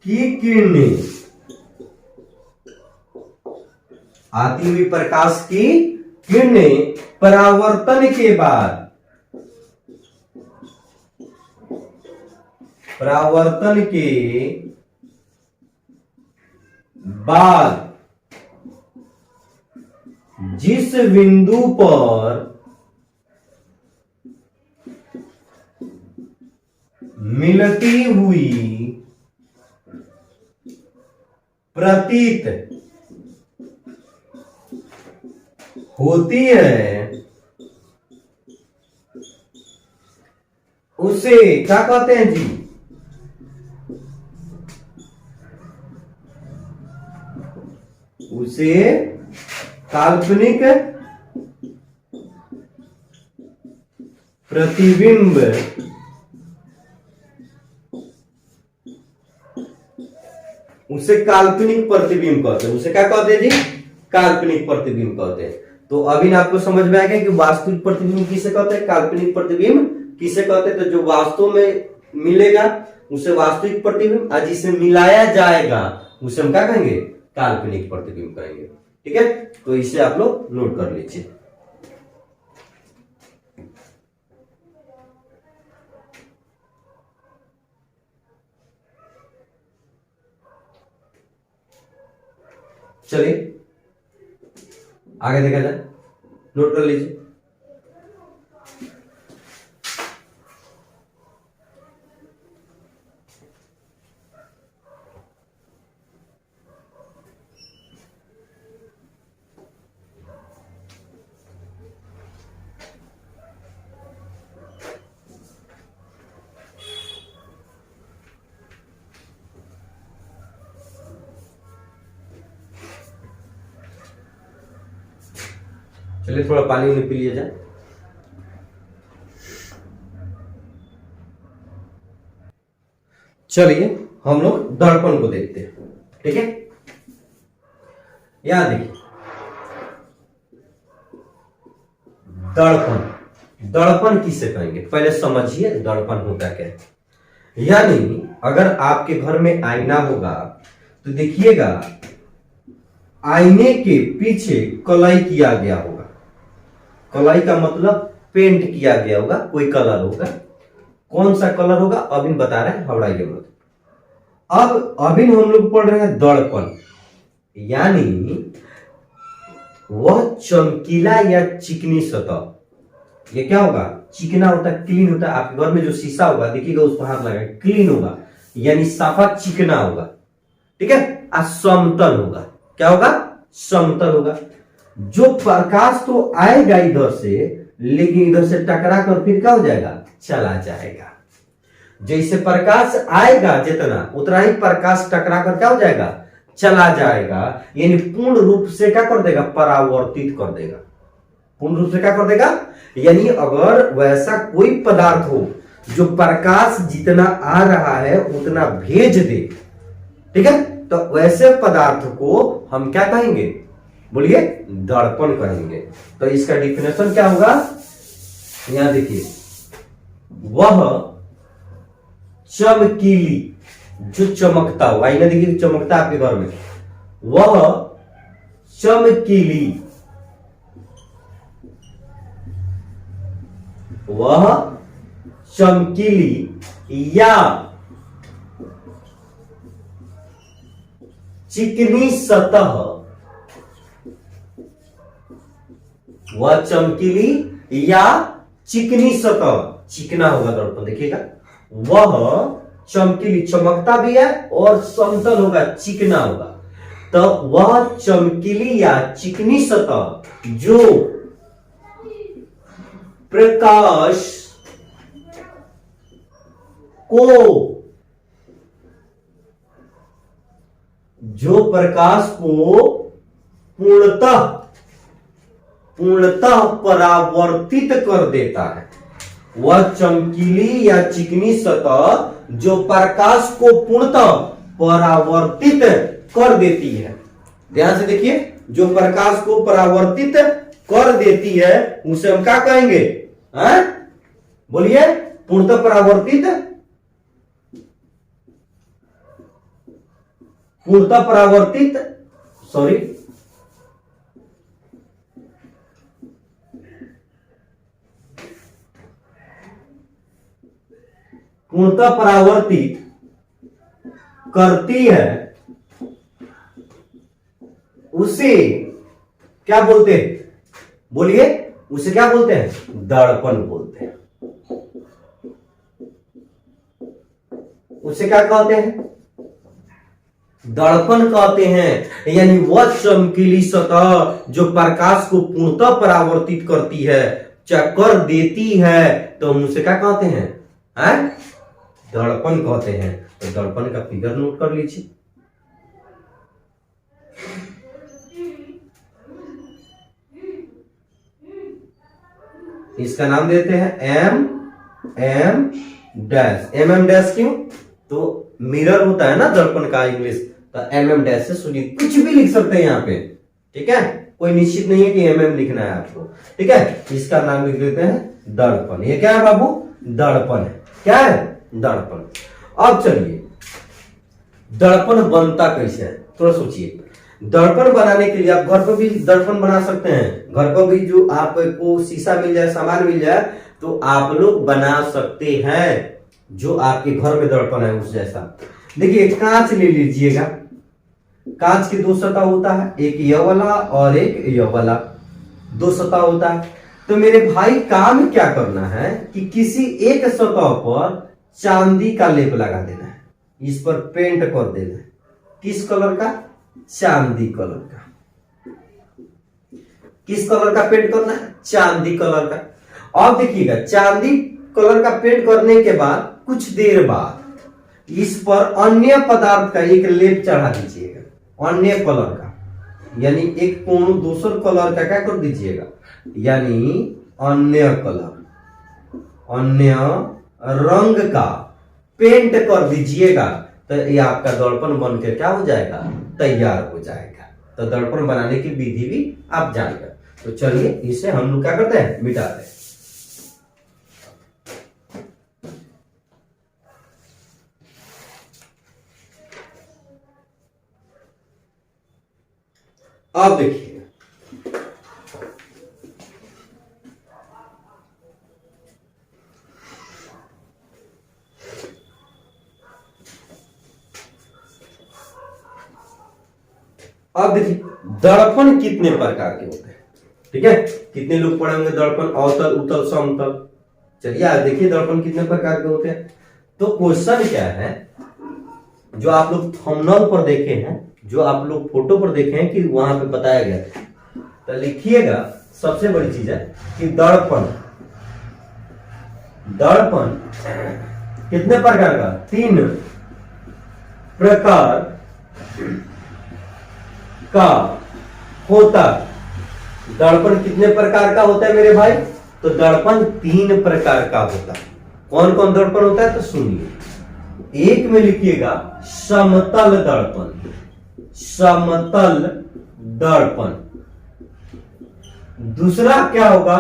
की किरणें, आती हुई प्रकाश की किरणें परावर्तन के बाद, जिस बिंदु पर मिलती हुई प्रतीत होती है उसे क्या कहते हैं जी? उसे काल्पनिक प्रतिबिंब उसे काल्पनिक प्रतिबिंब कहते हैं। उसे क्या कहते हैं जी? काल्पनिक प्रतिबिंब कहते हैं। तो अभी आपको समझ में आ गया कि वास्तविक प्रतिबिंब किसे कहते हैं, काल्पनिक प्रतिबिंब किसे कहते हैं। तो जो वास्तव में मिलेगा उसे वास्तविक प्रतिबिंब, और जिसे मिलाया जाएगा उसे हम क्या कहेंगे? काल्पनिक प्रतिबिंब कहेंगे। ठीक है, तो इसे आप लोग नोट कर लीजिए। चलिए आगे देखा जाए, नोट कर लीजिए। चलिए थोड़ा पानी उन्हें पी लिया जाए। चलिए हम लोग दर्पण को देखते हैं। ठीक है, यहां देखिए दर्पण। दर्पण किसे कहेंगे पहले समझिए, दर्पण होता क्या है। यानी अगर आपके घर में आईना होगा तो देखिएगा आईने के पीछे कलई किया गया होगा। कलई का मतलब पेंट किया गया होगा, कोई कलर होगा। कौन सा कलर होगा अभी बता रहे हैं, घबराइए मत। अब अभी हम लोग पढ़ रहे हैं दर्पण, यानी वह चमकीला या चिकनी सतह। ये क्या होगा? चिकना होता है, क्लीन होता है। आपके घर में जो शीशा होगा देखिएगा उस पर हाथ लगा, क्लीन होगा यानी साफा चिकना होगा। ठीक है, समतल होगा। क्या होगा? समतल होगा। जो प्रकाश तो आएगा इधर से, लेकिन इधर से टकरा कर फिर क्या हो जाएगा? चला जाएगा। जैसे प्रकाश आएगा जितना उतना ही प्रकाश टकरा कर क्या हो जाएगा? चला जाएगा। यानी पूर्ण रूप से क्या कर देगा? परावर्तित कर देगा। पूर्ण रूप से क्या कर देगा? यानी अगर वैसा कोई पदार्थ हो जो प्रकाश जितना आ रहा है उतना भेज दे, ठीक है, तो वैसे पदार्थ को हम क्या कहेंगे? बोलिए, दर्पण कहेंगे। तो इसका डिफिनेशन क्या होगा? यहां देखिए, वह चमकीली, जो चमकता हो, आईना देखिए चमकता आपके घर में, वह चमकीली, वह चमकीली या चिकनी सतह, वह चमकीली या चिकनी सतह, चिकना होगा दर्पण देखिएगा। वह चमकीली, चमकता भी है और समतल होगा, चिकना होगा। तो वह चमकीली या चिकनी सतह जो प्रकाश को, जो प्रकाश को पूर्णतः परावर्तित कर देता है, वह चमकीली या चिकनी सतह जो प्रकाश को पूर्णतः परावर्तित कर देती है। ध्यान से देखिए, जो प्रकाश को परावर्तित कर देती है उसे हम क्या कहेंगे? बोलिए, पूर्णतः परावर्तित, पूर्णतः परावर्तित, सॉरी, पूर्णतः परावर्तित करती है, उसे क्या बोलते हैं? बोलिए, उसे क्या बोलते हैं? दर्पण बोलते हैं। उसे क्या कहते हैं? दर्पण कहते हैं, यानी वह चमकीली सतह जो प्रकाश को पूर्णतः परावर्तित करती है, चक्कर देती है, तो हम उसे क्या कहते हैं? दर्पण कहते हैं। तो दर्पण का फिगर नोट कर लीजिए। इसका नाम देते हैं एम डैश। एम डैश क्यों? तो मिरर होता है ना दर्पण का इंग्लिश, तो एम डैश से सुनिए, कुछ भी लिख सकते हैं यहाँ पे, ठीक है, कोई निश्चित नहीं है कि एम लिखना है आपको, ठीक है। इसका नाम लिख देते हैं दर्पण। ये क्या है बाबू? दर्पण है। क्या है? दर्पण। अब चलिए, दर्पण बनता कैसे है थोड़ा सोचिए। दर्पण बनाने के लिए आप घर पर भी दर्पण बना सकते हैं। घर पर भी जो आपको शीशा मिल जाए, सामान मिल जाए, तो आप लोग बना सकते हैं जो आपके घर में दर्पण है उस जैसा। देखिए, कांच ले लीजिएगा। कांच की दो सतह होता है, एक यह वाला और एक यह वाला, दो सतह होता है। तो मेरे भाई काम क्या करना है कि किसी एक सतह पर चांदी का लेप लगा देना है, इस पर पेंट कर देना है। किस कलर का? चांदी कलर का। किस कलर का पेंट करना है? चांदी कलर का। अब देखिएगा, चांदी कलर का पेंट करने के बाद कुछ देर बाद इस पर अन्य पदार्थ का एक लेप चढ़ा दीजिएगा, अन्य कलर का, यानी एक कोनो दूसर कलर का क्या कर दीजिएगा, यानी अन्य कलर, अन्य रंग का पेंट कर दीजिएगा। तो ये आपका दर्पण बनकर क्या हो जाएगा? तैयार हो जाएगा। तो दर्पण बनाने की विधि भी आप जान गए। तो चलिए, इसे हम लोग क्या करते हैं? मिटाते हैं। अब देखिए, अब देखिए दर्पण कितने प्रकार के होते हैं, ठीक है। कितने लोग पढ़े होंगे दर्पण? अवतल, उत्तल, समतल। चलिए आज देखिए दर्पण कितने प्रकार के होते हैं। तो क्वेश्चन क्या है, जो आप लोग थंबनेल पर देखे हैं, जो आप लोग फोटो पर देखे हैं कि वहां पे बताया गया है, तो लिखिएगा। सबसे बड़ी चीज है कि दर्पण, दर्पण कितने प्रकार का? 3 प्रकार का होता। दर्पण कितने प्रकार का होता है मेरे भाई? तो दर्पण 3 प्रकार का होता है। कौन कौन दर्पण होता है? तो सुनिए। एक में लिखिएगा समतल दर्पण, समतल दर्पण। दूसरा क्या होगा?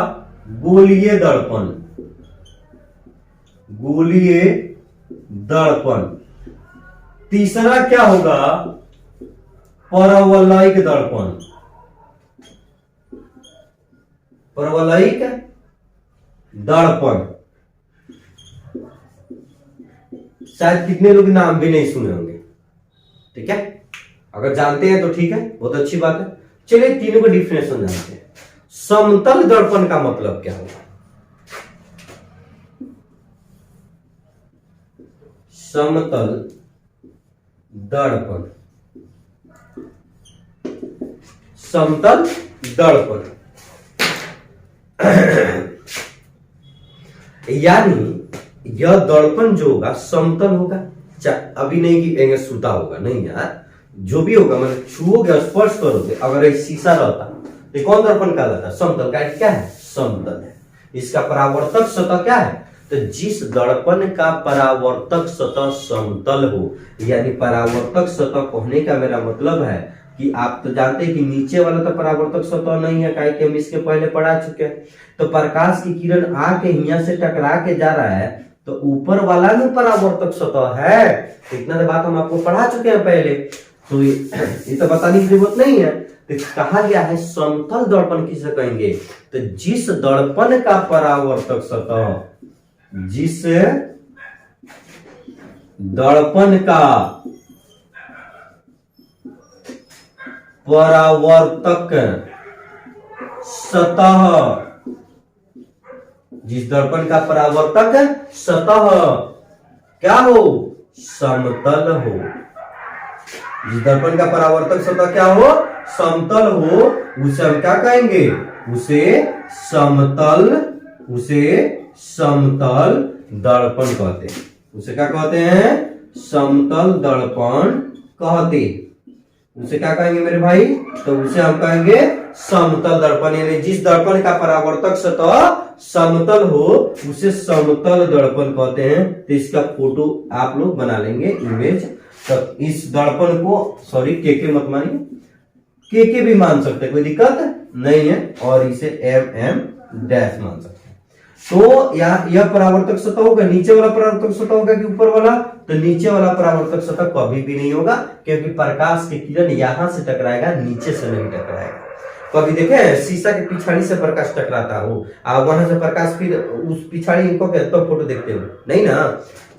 गोलीय दर्पण, गोलीय दर्पण। तीसरा क्या होगा? परवलयिक दर्पण, परवलयिक दर्पण। शायद कितने लोग नाम भी नहीं सुने होंगे, ठीक है। अगर जानते हैं तो ठीक है, बहुत अच्छी बात है। चलिए तीनों का डिफिनेशन जानते हैं। समतल दर्पण का मतलब क्या होगा? समतल दर्पण, समतल दर्पण यानी यह दर्पण जो होगा समतल होगा। अभी नहीं कि सूता होगा, नहीं यार, जो भी होगा मतलब छुओगे, स्पर्श करोगे। अगर एक शीशा रहता तो कौन दर्पण कहलाता? समतल का। क्या है? समतल है। इसका परावर्तक सतह क्या है? तो जिस दर्पण का परावर्तक सतह समतल हो, यानी परावर्तक सतह कहने का मेरा मतलब है कि आप तो जानते हैं कि नीचे वाला तो परावर्तक सतह नहीं है, काहे कि हम इसके पहले पढ़ा चुके हैं। तो प्रकाश की किरण आके यहाँ से टकरा के जा रहा है, तो ऊपर वाला में परावर्तक सतह है। इतना तो बात हम आपको पढ़ा चुके हैं पहले, तो ये तो बताने की जरूरत नहीं है। तो कहा गया है समतल दर्पण किसे कहेंगे? तो जिस दर्पण का परावर्तक सतह, जिस दर्पण का परावर्तक सतह, जिस दर्पण का परावर्तक सतह क्या हो? समतल हो। जिस दर्पण का परावर्तक सतह क्या हो, समतल हो, उसे हम क्या कहेंगे, उसे समतल दर्पण कहते हैं। उसे क्या कहते हैं, समतल दर्पण कहते। उसे क्या कहेंगे मेरे भाई, तो उसे हम कहेंगे समतल दर्पण, यानी जिस दर्पण का परावर्तक सतह समतल हो उसे समतल दर्पण कहते हैं। तो इसका फोटो आप लोग बना लेंगे, इमेज। तो इस दर्पण को, सॉरी के मत मानिए, के भी मान सकते हैं, कोई दिक्कत नहीं है, और इसे एम डैश मान सकते हैं। तो यह परावर्तक सतह होगा, नीचे वाला परावर्तक सतह होगा कि ऊपर वाला, तो नीचे वाला परावर्तक सतह कभी भी नहीं होगा, क्योंकि प्रकाश की किरण यहां से टकराएगा, नीचे से नहीं टकराएगा। कभी देखे शीशा के पिछाड़ी से प्रकाश टकराता हो, वहां से प्रकाश फिर उस पिछाड़ी को तो फोटो देखते हो नहीं ना।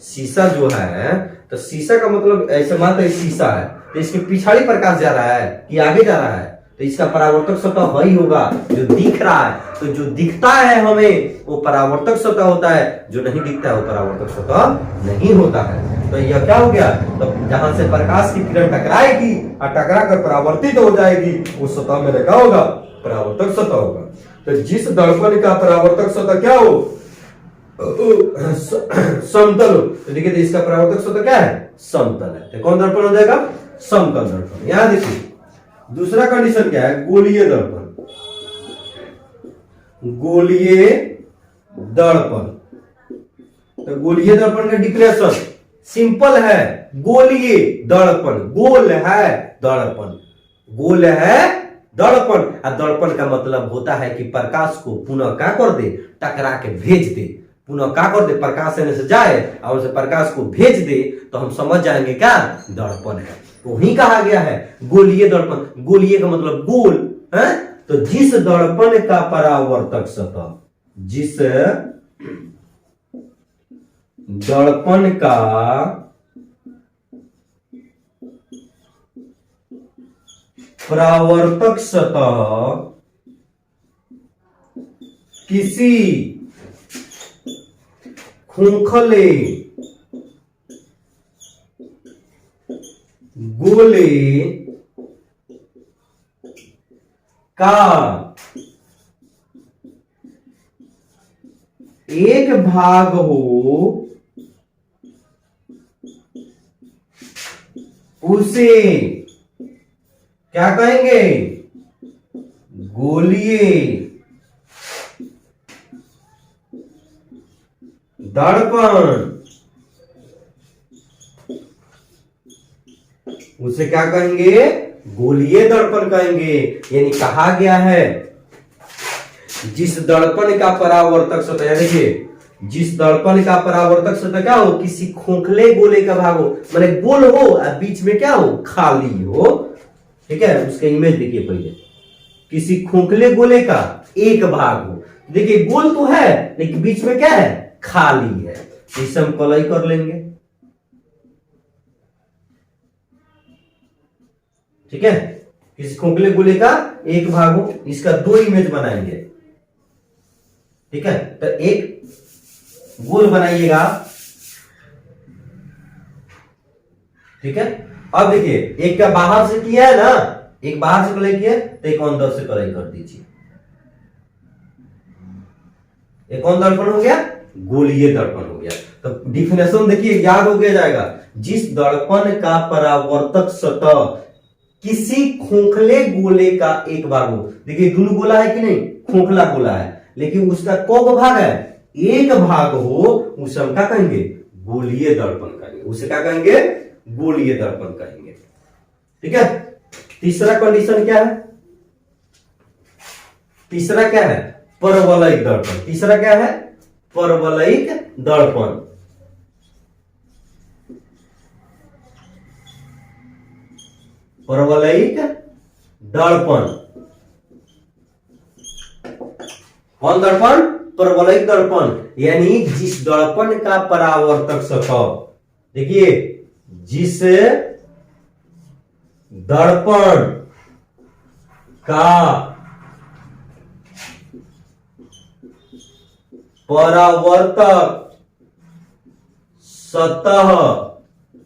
शीशा जो है, तो शीशा का मतलब ऐसे मानते हैं शीशा है, तो इसके पिछाड़ी प्रकाश जा रहा है कि आगे जा रहा है, तो इसका परावर्तक सतह वही होगा जो दिख रहा है। तो जो दिखता है हमें वो परावर्तक सतह होता है, जो नहीं दिखता है वो परावर्तक सतह नहीं होता है। तो यह क्या हो गया, तो जहां से प्रकाश की किरण टकराएगी और टकरा कर परावर्तित हो जाएगी, उस सतह में क्या होगा, परावर्तक सतह होगा। तो जिस दर्पण का परावर्तक सतह क्या हो, समतल हो, तो देखिए तो इसका परावर्तक सतह क्या है, समतल है। तो कौन दर्पण हो जाएगा, समतल दर्पण। यहां देखिए दूसरा कंडीशन क्या है, गोलीय दर्पण। गोलीय दर्पण, तो गोलीय दर्पण का डिफिनेशन सिंपल है, गोलीय दर्पण, गोल है दर्पण, गोल है दर्पण। और दर्पण का मतलब होता है कि प्रकाश को पुनः क्या कर दे, टकरा के भेज दे, पुनः क्या कर दे, प्रकाश से जाए और उसे प्रकाश को भेज दे, तो हम समझ जाएंगे क्या दर्पण है। तो ही कहा गया है गोलीय दर्पण। गोलीय का मतलब गोल है। तो जिस दर्पण का परावर्तक सतह, जिस दर्पण का परावर्तक सतह किसी खोखले गोले का एक भाग हो, उसे क्या कहेंगे, गोलीय दर्पण। उसे क्या कहेंगे, गोलीय दर्पण कहेंगे। यानी कहा गया है जिस दर्पण का परावर्तक सतह, देखिए जिस दर्पण का परावर्तक सतह क्या हो, किसी खोखले गोले का भाग हो, माने गोल हो और बीच में क्या हो, खाली हो। ठीक है, उसका इमेज देखिए पहले, किसी खोखले गोले का एक भाग हो, देखिए गोल तो है लेकिन बीच में क्या है, खाली है। इसे हम कलई कर लेंगे। ठीक है, किसी खोखले गोले का एक भाग हो, इसका दो इमेज बनाएंगे। ठीक है, तो एक गोल बनाइएगा। ठीक है, अब देखिए एक का बाहर से किया है ना, एक बाहर से कलई किया, तो एक अंदर से कलई कर दीजिए। एक कौन दर्पण हो गया, गोलीय दर्पण हो गया। तो डिफिनेशन देखिए याद हो गया जाएगा, जिस दर्पण का परावर्तक सतह किसी खोखले गोले का एक भाग हो। देखिए दोनों गोला है कि नहीं, खोखला गोला है, लेकिन उसका कौन भाग है, एक भाग हो, उसे हम क्या कहेंगे, गोलीय दर्पण कहेंगे। उसे क्या कहेंगे, गोलीय दर्पण कहेंगे। ठीक है, तीसरा कंडीशन क्या है, तीसरा क्या है, परवलयिक दर्पण। तीसरा क्या है, परवलयिक दर्पण। परवलयिक दर्पण, कौन दर्पण, परवलयिक दर्पण। यानी जिस दर्पण का परावर्तक सतह, देखिए जिस दर्पण का परावर्तक सतह,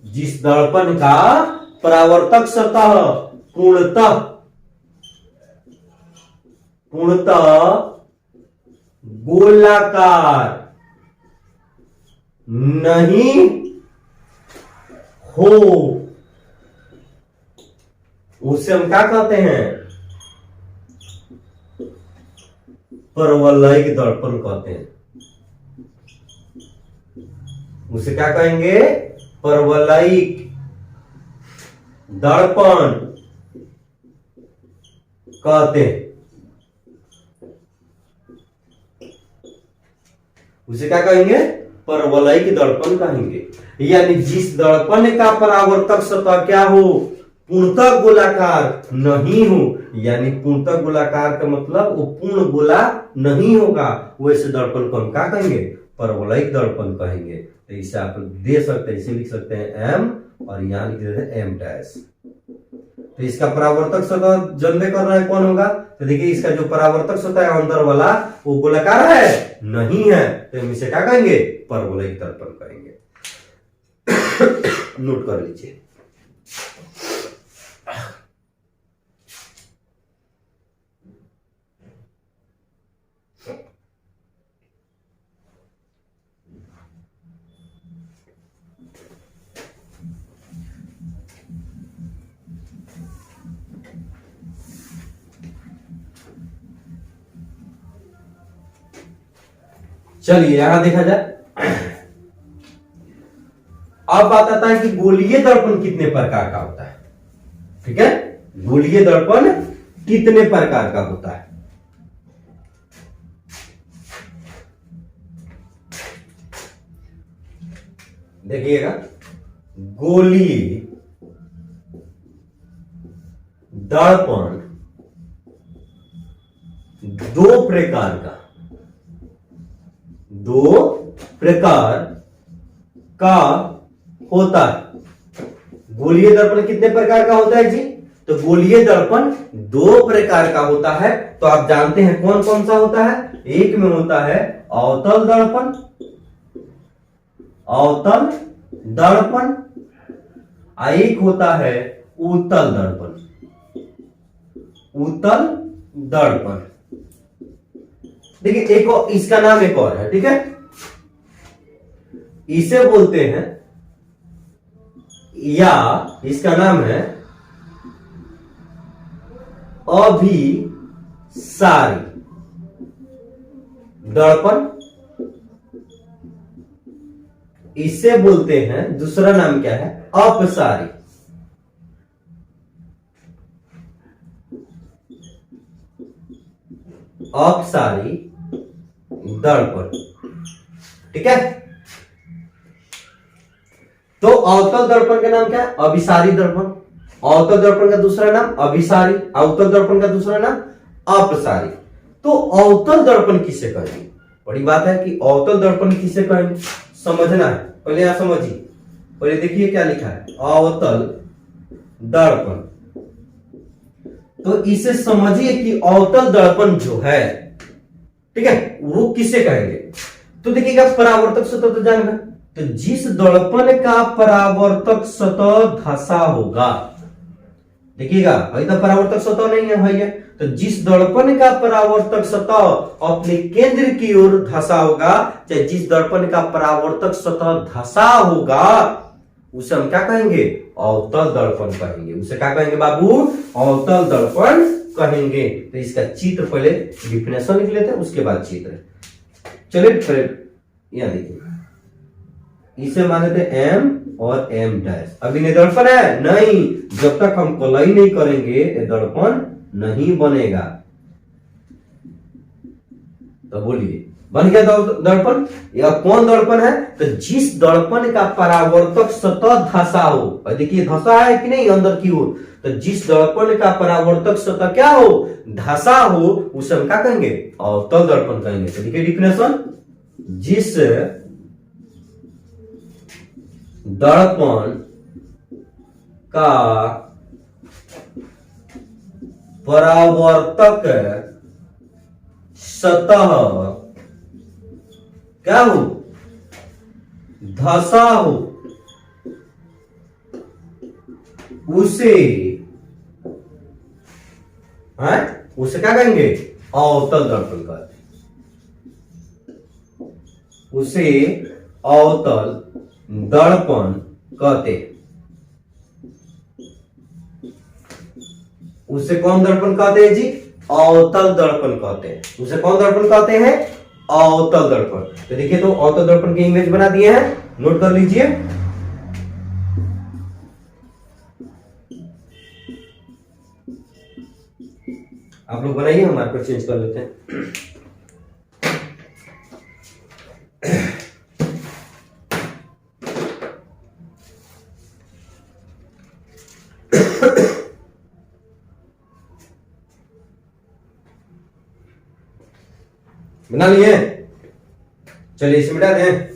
जिस दर्पण का परावर्तक सतह पूर्णतः गोलाकार नहीं हो, उसे हम क्या कहते हैं? परवलयिक दर्पण कहते हैं। उसे क्या कहेंगे? परवलयिक दर्पण कहते हैं। उसे क्या कहेंगे? परवलयिक दर्पण कहेंगे। यानी जिस दर्पण का परावर्तक सतह क्या हो? पूर्णतः गोलाकार नहीं हो, यानी पूर्णतः गोलाकार का मतलब वो पूर्ण गोला नहीं होगा, वैसे दर्पण को हम क्या कहेंगे? परवलयिक दर्पण कहेंगे। तो इसे आप दे सकते हैं, इसे लिख सकते हैं एम और यहां लिख देते हैं एम डैश। तो इसका परावर्तक सतह जनबे कर रहा है कौन होगा? तो देखिए इसका जो परावर्तक सतह है अंदर वाला वो गोलाकार है नहीं है, तो हम इसे क्या कहेंगे? परवलयिक दर्पण कहेंगे। नोट कर लीजिए। चलिए यहां देखा जाए। अब बात आता है कि गोलीय दर्पण कितने प्रकार का होता है। ठीक है, गोलीय दर्पण कितने प्रकार का होता है? देखिएगा, गोलीय दर्पण दो प्रकार का होता है। गोलीय दर्पण कितने प्रकार का होता है जी? तो गोलीय दर्पण दो प्रकार का होता है। तो आप जानते हैं कौन कौन सा होता है? एक में होता है अवतल दर्पण, एक होता है उत्तल दर्पण। देखिए एक और, इसका नाम एक और है। ठीक है, इसे बोलते हैं, या इसका नाम है अभिसारी दर्पण। इसे बोलते हैं, दूसरा नाम क्या है? अपसारी। अपसारी दर्पण। ठीक है, तो अवतल दर्पण का नाम क्या है? अभिसारी दर्पण। अवतल दर्पण का दूसरा नाम अभिसारी, अवतल दर्पण का दूसरा नाम अपसारी। तो अवतल दर्पण किसे कहेंगे? बड़ी बात है कि अवतल दर्पण किसे कहेंगे, समझना है। पहले आप समझिए, पहले देखिए क्या लिखा है, अवतल दर्पण। तो इसे समझिए कि अवतल दर्पण जो है, ठीक है, वो किसे कहेंगे? तो देखिएगा, परावर्तक सतह तो जान गए। तो जिस दर्पण का परावर्तक सतह धसा होगा, देखिएगा भाई, तो परावर्तक सतह नहीं है भाई है। तो जिस दर्पण का परावर्तक सतह अपने केंद्र की ओर धसा होगा, चाहे जिस दर्पण का परावर्तक सतह धसा होगा, उसे हम क्या कहेंगे? अवतल दर्पण कहेंगे। उसे क्या कहेंगे बाबू? अवतल दर्पण कहेंगे। तो इसका चित्र पहले डिफिनेशन लिख लेते हैं, उसके बाद चित्र। चलिए यहां देखिए, इसे माने थे एम और एम डैश। अभी ये दर्पण है नहीं, जब तक हम कोलाई नहीं करेंगे ये दर्पण नहीं बनेगा। तो बोलिए, बन गया दर्पण? यह कौन दर्पण है? तो जिस दर्पण का परावर्तक सतह धसा हो, और देखिए धसा है कि नहीं अंदर की ओर, तो जिस दर्पण का परावर्तक सतह क्या हो? धसा हो, उसे हम क्या कहेंगे? अवतल दर्पण कहेंगे। तो देखिए डिफिनेशन, जिस दर्पण का परावर्तक सतह क्या हो? धसा हो, उसे उसे क्या कहेंगे? अवतल दर्पण कहते हैं। उसे अवतल दर्पण कहते हैं। उसे कौन दर्पण कहते हैं जी? अवतल दर्पण कहते हैं। उसे कौन दर्पण कहते हैं? अवतल दर्पण। तो देखिए, तो अवतल दर्पण की इमेज बना दिए हैं, नोट कर लीजिए। आप लोग बनाइए, हम मार्कर चेंज कर लेते हैं। बना लिए? चलिए इसे मिटा दें।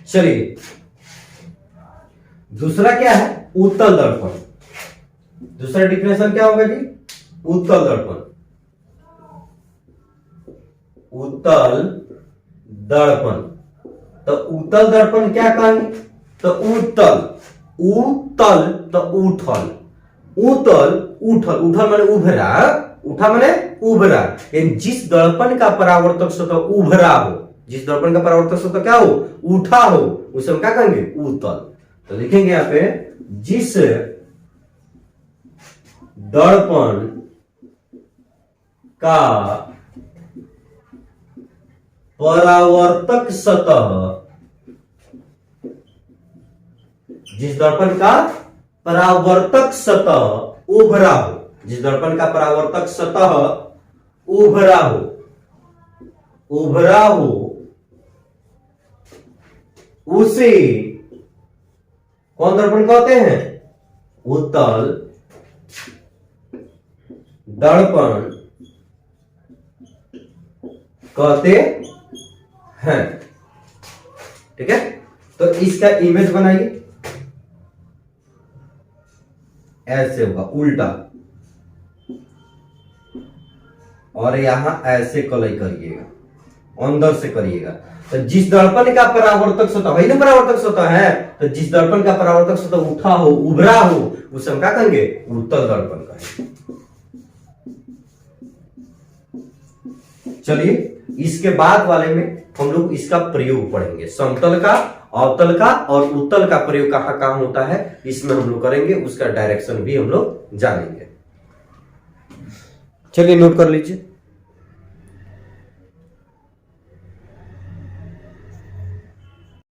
चलिए, दूसरा क्या है? उत्तल दर्पण। दूसरा डिफिनेशन क्या होगा जी? उत्तल दर्पण। उत्तल दर्पण। तो उत्तल दर्पण क्या कहेंगे? तो उत्तल, उत्तल तो उथल, उत्तल उठल, उठल माने उभरा, उठा माने उभरा। जिस दर्पण का परावर्तक सतह उभरा हो, जिस दर्पण का परावर्तक सतह क्या हो? उठा हो, उसे हम क्या कहेंगे? उत्तल। तो लिखेंगे यहां पे, जिस दर्पण का परावर्तक सतह, जिस दर्पण का परावर्तक सतह उभरा हो, जिस दर्पण का परावर्तक सतह उभरा हो, उभरा हो, उसे कौन दर्पण कहते हैं? उत्तल दर्पण कहते हैं। ठीक है, तो इसका इमेज बनाइए। ऐसे होगा उल्टा, और यहां ऐसे कलई करिएगा, अंदर से करिएगा। तो जिस दर्पण का परावर्तक सतह, वही ना परावर्तक सतह है, तो जिस दर्पण का परावर्तक सतह उठा हो, उभरा हो, उसे हम क्या कहेंगे? उत्तल दर्पण कहेंगे। चलिए, इसके बाद वाले में हम लोग इसका प्रयोग पढ़ेंगे। समतल का, अवतल का और उत्तल का प्रयोग कहां कहां होता है, इसमें हम लोग करेंगे। उसका डायरेक्शन भी हम लोग जानेंगे। चलिए नोट कर लीजिए।